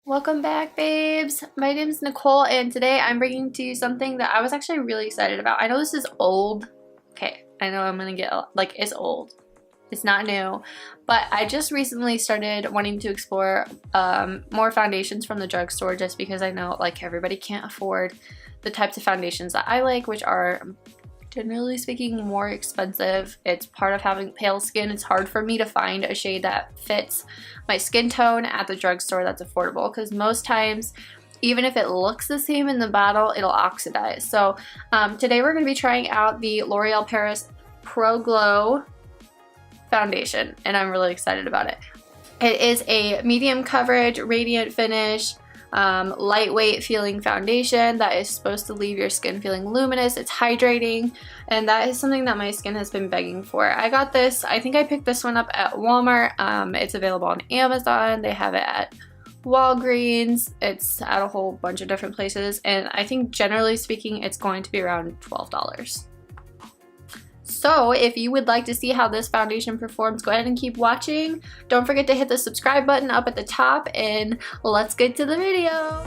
Welcome back, babes. My name is Nicole, and today I'm bringing to you something that I was actually really excited about. I know this is old. Okay, I know I'm gonna get, like, it's old. It's not new, but I just recently started wanting to explore more foundations from the drugstore just because I know, like, everybody can't afford the types of foundations that I like, which are, generally speaking, more expensive. It's part of having pale skin. It's hard for me to find a shade that fits my skin tone at the drugstore that's affordable, because most times, even if it looks the same in the bottle, it'll oxidize. So today we're going to be trying out the L'Oreal Paris Pro Glow foundation, and I'm really excited about it. It is a medium coverage, radiant finish, lightweight feeling foundation that is supposed to leave your skin feeling luminous. It's hydrating, and that is something that my skin has been begging for. I got this, I think I picked this one up at Walmart. It's available on Amazon. They have it at Walgreens. It's at a whole bunch of different places, and I think generally speaking it's going to be around $12. So if you would like to see how this foundation performs, go ahead and keep watching. Don't forget to hit the subscribe button up at the top, and let's get to the video.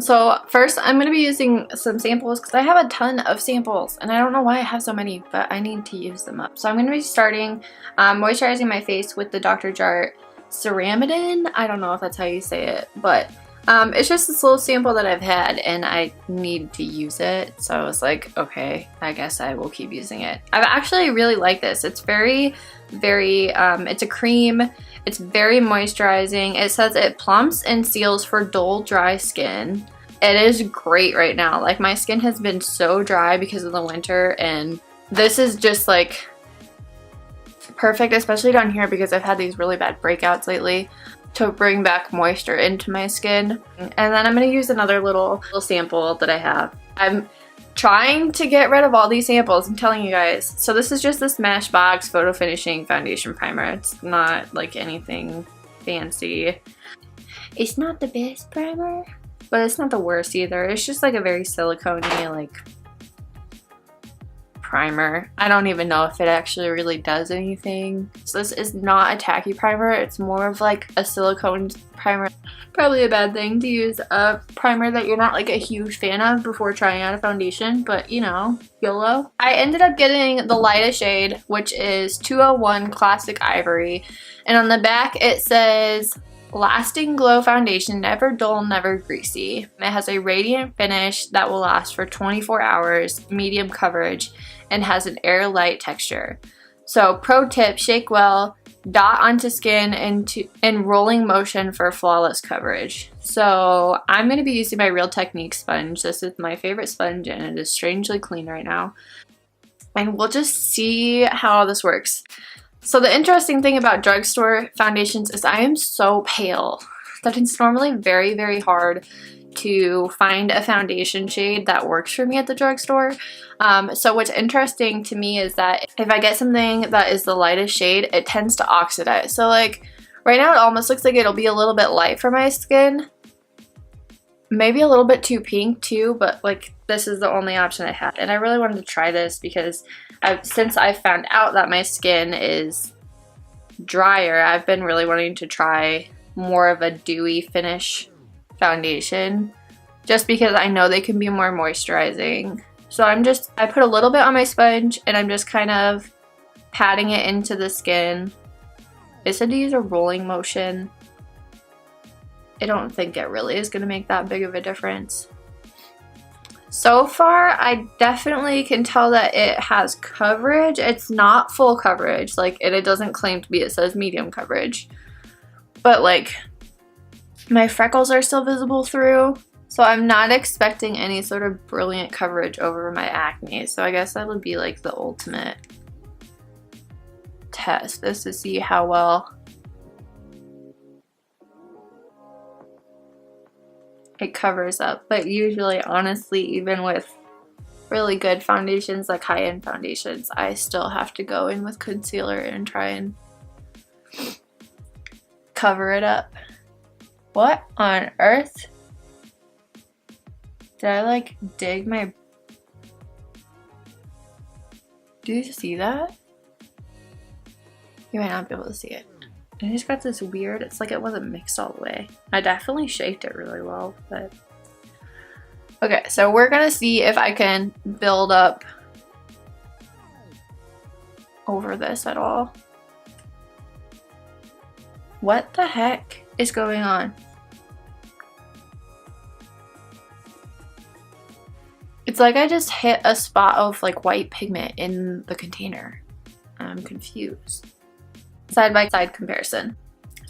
So first I'm going to be using some samples because I have a ton of samples and I don't know why I have so many, but I need to use them up. So I'm going to be starting moisturizing my face with the Dr. Jart Ceramidin. I don't know if that's how you say it, but it's just this little sample that I've had and I need to use it. So I was like, okay, I guess I will keep using it. I actually really like this. It's very, it's a cream. It's very moisturizing. It says it plumps and seals for dull, dry skin. It is great right now. Like, my skin has been so dry because of the winter, and this is just like perfect, especially down here because I've had these really bad breakouts lately, to bring back moisture into my skin. And then I'm going to use another little sample that I have. I'm trying to get rid of all these samples, I'm telling you guys. So this is just the Smashbox Photo Finishing Foundation Primer. It's not like anything fancy. It's not the best primer, but it's not the worst either. It's just like a very silicone-y, like, primer. I don't even know if it actually really does anything. So this is not a tacky primer. It's more of like a silicone primer. Probably a bad thing to use a primer that you're not like a huge fan of before trying out a foundation, but you know, YOLO. I ended up getting the lightest shade, which is 201 Classic Ivory, and on the back it says lasting glow foundation, never dull, never greasy. It has a radiant finish that will last for 24 hours, medium coverage, and has an air-light texture. So pro tip, shake well, dot onto skin in rolling motion for flawless coverage. So I'm going to be using my Real Technique sponge. This is my favorite sponge and it is strangely clean right now. And we'll just see how this works. So the interesting thing about drugstore foundations is I am so pale that it's normally very, very hard to find a foundation shade that works for me at the drugstore. So what's interesting to me is that if I get something that is the lightest shade, it tends to oxidize. So like right now it almost looks like it'll be a little bit light for my skin. Maybe a little bit too pink too, but like this is the only option I had. And I really wanted to try this because since I found out that my skin is drier, I've been really wanting to try more of a dewy finish foundation just because I know they can be more moisturizing. So I put a little bit on my sponge and I'm just kind of patting it into the skin. It said to use a rolling motion. I don't think it really is going to make that big of a difference. So far, I definitely can tell that it has coverage. It's not full coverage, like it doesn't claim to be. It says medium coverage. But like, my freckles are still visible through, so I'm not expecting any sort of brilliant coverage over my acne. So I guess that would be like the ultimate test, is to see how well it covers up. But usually, honestly, even with really good foundations, like high-end foundations, I still have to go in with concealer and try and cover it up. What on earth? Did I like dig my Do you see that? You might not be able to see it. And it's got this weird, it's like it wasn't mixed all the way. I definitely shaped it really well, but. Okay, so we're gonna see if I can build up over this at all. What the heck is going on? It's like I just hit a spot of like white pigment in the container. I'm confused. Side by side comparison.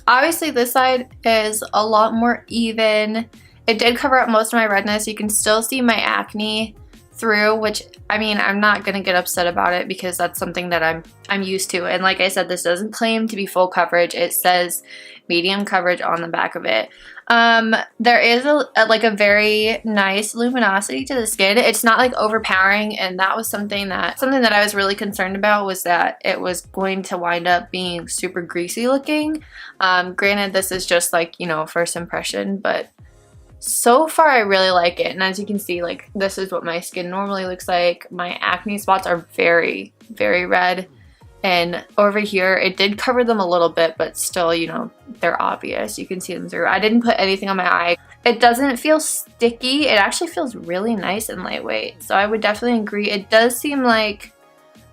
Obviously this side is a lot more even. It did cover up most of my redness. You can still see my acne through, which I mean, I'm not gonna get upset about it because that's something that I'm used to. And like I said, this doesn't claim to be full coverage. It says medium coverage on the back of it. There is a very nice luminosity to the skin. It's not like overpowering, and that was something that I was really concerned about, was that it was going to wind up being super greasy looking. Granted, this is just like, you know, first impression, but so far I really like it. And as you can see, like, this is what my skin normally looks like. My acne spots are very, very red. And over here, it did cover them a little bit, but still, you know, they're obvious. You can see them through. I didn't put anything on my eye. It doesn't feel sticky. It actually feels really nice and lightweight. So I would definitely agree. It does seem like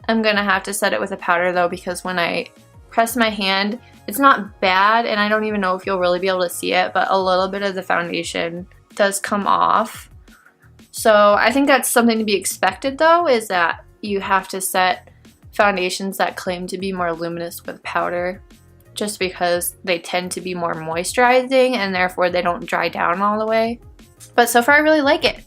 I'm gonna have to set it with a powder though, because when I press my hand, it's not bad, and I don't even know if you'll really be able to see it, but a little bit of the foundation does come off. So I think that's something to be expected though, is that you have to set foundations that claim to be more luminous with powder, just because they tend to be more moisturizing and therefore they don't dry down all the way. But so far I really like it.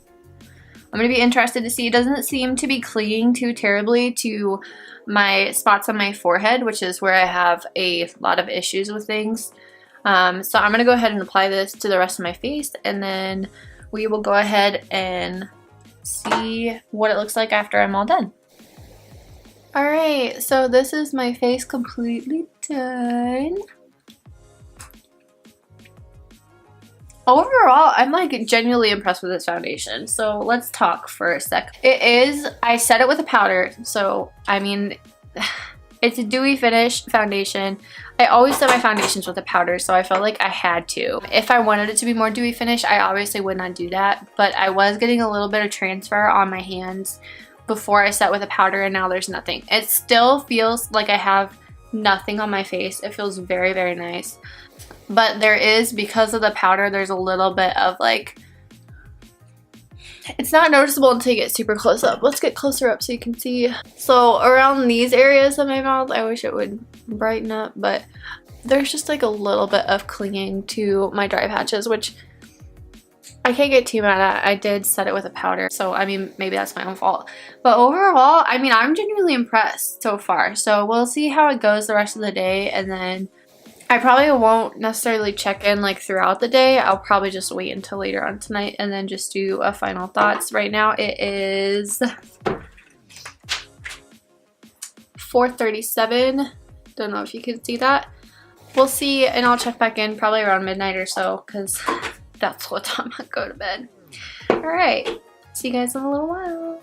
I'm going to be interested to see. It doesn't seem to be clinging too terribly to my spots on my forehead, which is where I have a lot of issues with things. So I'm going to go ahead and apply this to the rest of my face, and then we will go ahead and see what it looks like after I'm all done. Alright, so this is my face completely done. Overall, I'm like genuinely impressed with this foundation. So let's talk for a sec. I set it with a powder. So, I mean, it's a dewy finish foundation. I always set my foundations with a powder, so I felt like I had to. If I wanted it to be more dewy finish, I obviously would not do that. But I was getting a little bit of transfer on my hands before I set with a powder, and now there's nothing. It still feels like I have nothing on my face. It feels very, very nice. But there is, because of the powder, there's a little bit of like, it's not noticeable until you get super close up. Let's get closer up so you can see. So around these areas of my mouth, I wish it would brighten up, but there's just like a little bit of clinging to my dry patches, which I can't get too mad at. I did set it with a powder, so I mean, maybe that's my own fault. But overall, I mean, I'm genuinely impressed so far. So we'll see how it goes the rest of the day, and then I probably won't necessarily check in like throughout the day. I'll probably just wait until later on tonight and then just do a final thoughts. Right now it is 4:37. Don't know if you can see that. We'll see, and I'll check back in probably around midnight or so, because that's what time I go to bed. Alright, see you guys in a little while.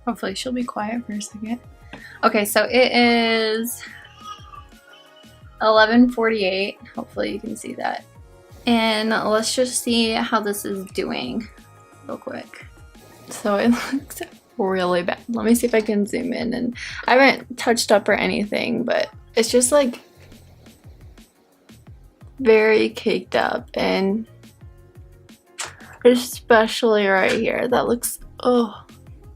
Hopefully she'll be quiet for a second. Okay, so it is 11:48. Hopefully you can see that. And let's just see how this is doing real quick. So it looks really bad. Let me see if I can zoom in. And I haven't touched up or anything, but it's just like very caked up, and especially right here. That looks, oh.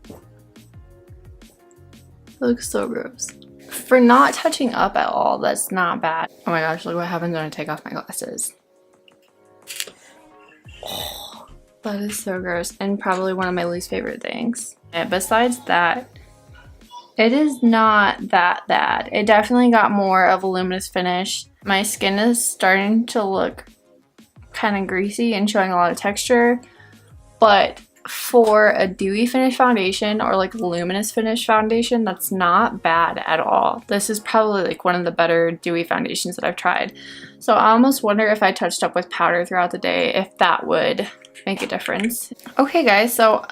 It looks so gross. For not touching up at all, that's not bad. Oh my gosh, look what happens when I take off my glasses. Oh, that is so gross, and probably one of my least favorite things. And besides that, it is not that bad. It definitely got more of a luminous finish. My skin is starting to look kind of greasy and showing a lot of texture, but for a dewy finish foundation or like luminous finish foundation, that's not bad at all. This is probably like one of the better dewy foundations that I've tried. So I almost wonder if I touched up with powder throughout the day, if that would make a difference. Okay guys, so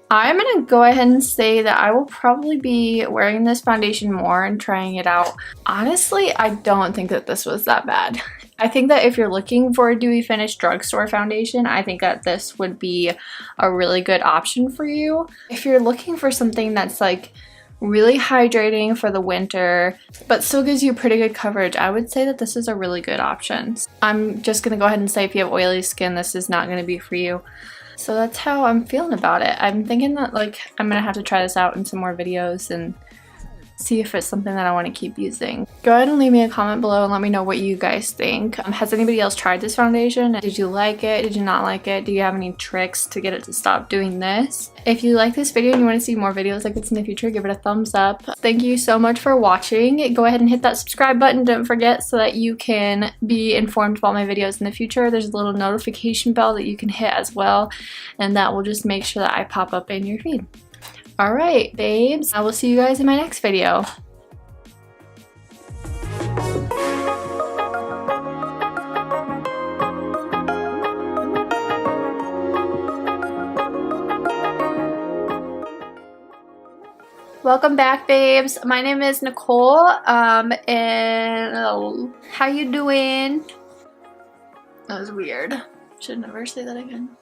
I'm gonna go ahead and say that I will probably be wearing this foundation more and trying it out. Honestly, I don't think that this was that bad. I think that if you're looking for a dewy finish drugstore foundation, I think that this would be a really good option for you. If you're looking for something that's like really hydrating for the winter, but still gives you pretty good coverage, I would say that this is a really good option. I'm just gonna go ahead and say if you have oily skin, this is not gonna be for you. So that's how I'm feeling about it. I'm thinking that like I'm gonna have to try this out in some more videos and see if it's something that I want to keep using. Go ahead and leave me a comment below and let me know what you guys think. Has anybody else tried this foundation? Did you like it? Did you not like it? Do you have any tricks to get it to stop doing this? If you like this video and you want to see more videos like this in the future, give it a thumbs up. Thank you so much for watching. Go ahead and hit that subscribe button, don't forget, so that you can be informed of all my videos in the future. There's a little notification bell that you can hit as well, and that will just make sure that I pop up in your feed. Alright, babes, I will see you guys in my next video. Welcome back, babes. My name is Nicole, and how you doing? That was weird. Should never say that again.